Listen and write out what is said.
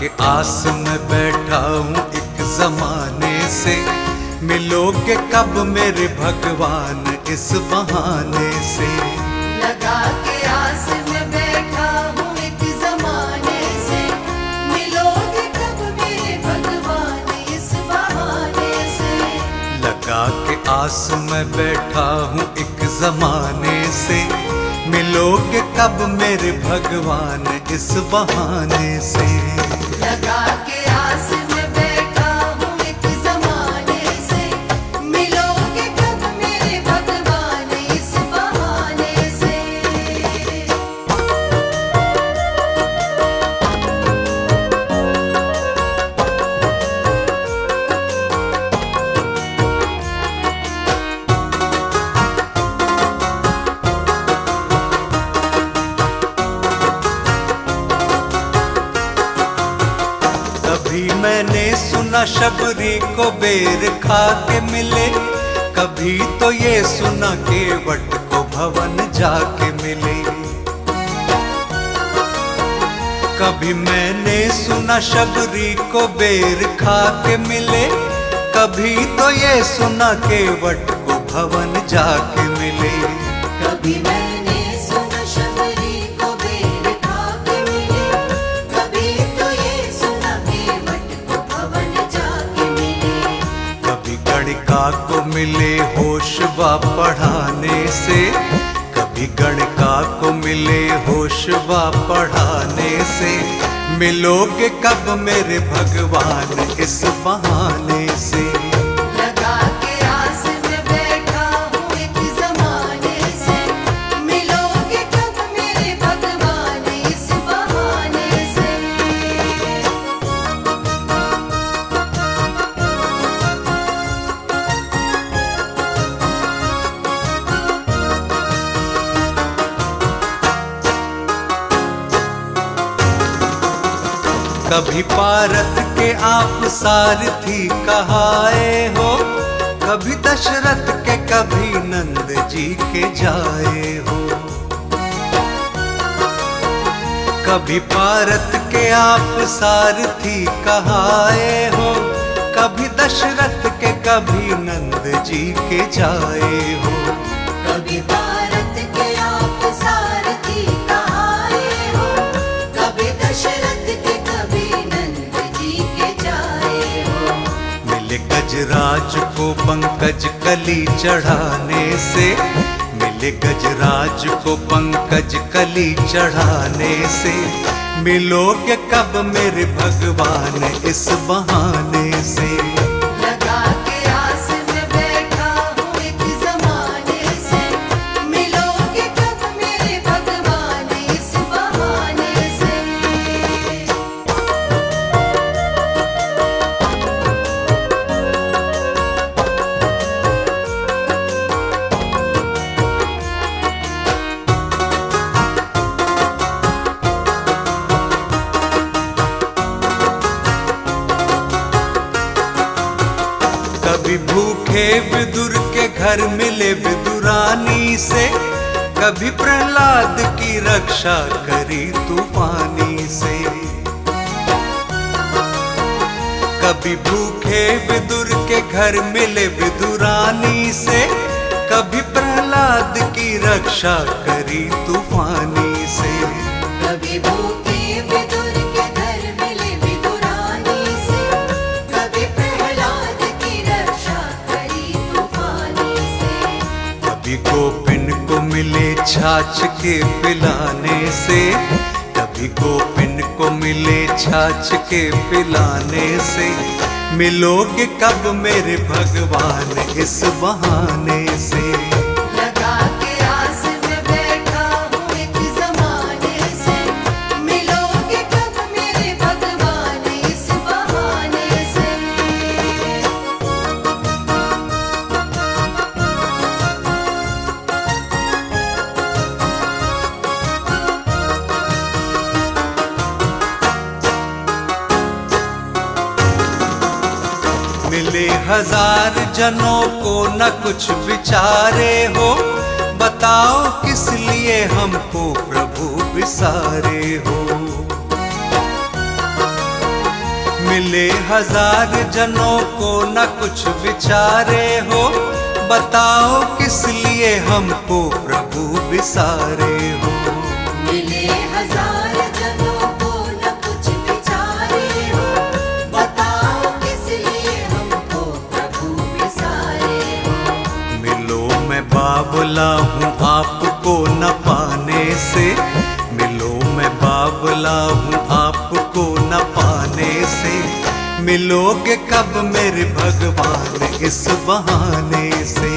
के आस में बैठा हूँ एक जमाने से, मिलोगे कब मेरे भगवान इस बहाने से। लगा के आस में बैठा हूँ एक जमाने से, मिलोगे कब मेरे भगवान इस बहाने से। लगा के आस में बैठा हूँ एक जमाने से, मिलोगे कब मेरे भगवान इस बहाने से। लगा के आस में बैठा हूँ एक जमाने से, मिलोगे कब मेरे भगवान इस बहाने से। कभी मैंने सुना शबरी को बेर खा के मिले, कभी तो ये सुना केवट को भवन जाके मिले। कभी मैंने सुना शबरी को बेर खा के मिले, कभी तो ये सुना केवट को भवन जाके मिले। कभी मैंने सुना शबरी को बेर खा के मिले, कभी तो ये सुना केवट को भवन जाके मिले। कभी गणिका को मिले होशवा पढ़ाने से, कभी गणिका को मिले होशवा पढ़ाने से। मिलोगे कब मेरे भगवान इस बहाने से। लगा के आस में बैठा हूँ एक जमाने से, मिलोगे कब मेरे भगवान इस बहाने से। कभी पारत के आप सारथी कहाए हो, कभी दशरथ के कभी नंद जी के जाए हो। कभी पारत के आप सारथी कहाए हो, कभी दशरथ के कभी नंद जी के जाए हो। कभी भारत के आप सारथी कहाए हो, कभी दशरथ के कभी नंद जी के जाए हो। मिले गजराज को पंकज कली चढ़ाने से, मिले गजराज को पंकज कली चढ़ाने से। मिलोगे कब मेरे भगवान इस बहाने से। लगा के आस में बैठा हूँ एक जमाने से, मिलोगे कब मेरे भगवान इस बहाने से। कभी भूखे विदुर के घर मिले विदुरानी से, कभी प्रहलाद की रक्षा करी तूफानी से। कभी भूखे विदुर के घर मिले विदुरानी से, कभी प्रहलाद की रक्षा करी तूफानी से। कभी भूखे विदुर के घर मिले विदुरानी से, कभी प्रहलाद की रक्षा करी तूफानी से। कभी गोपिन को मिले छाछ के पिलाने से, कभी गोपिन को मिले छाछ के पिलाने से। मिलोगे कब मेरे भगवान इस बहाने से। लगा के आस में बैठा हूँ एक जमाने से, मिलोगे कब मेरे भगवान इस बहाने से। मिले हजार जनों को न कुछ विचारे हो, बताओ किस लिए हमको प्रभु विसारे हो। मिले हजार जनों को न कुछ विचारे हो, बताओ किस लिए हमको प्रभु बिसारे हो। मिले हजार जनों को न कुछ विचारे हो, बताओ किस लिए हमको प्रभु बिसारे हो। मिलो मैं बावला हूँ आपको न पाने से, मिलो मैं बावला हूँ आपको न पाने से, मिलोगे कब मेरे भगवान इस बहाने से।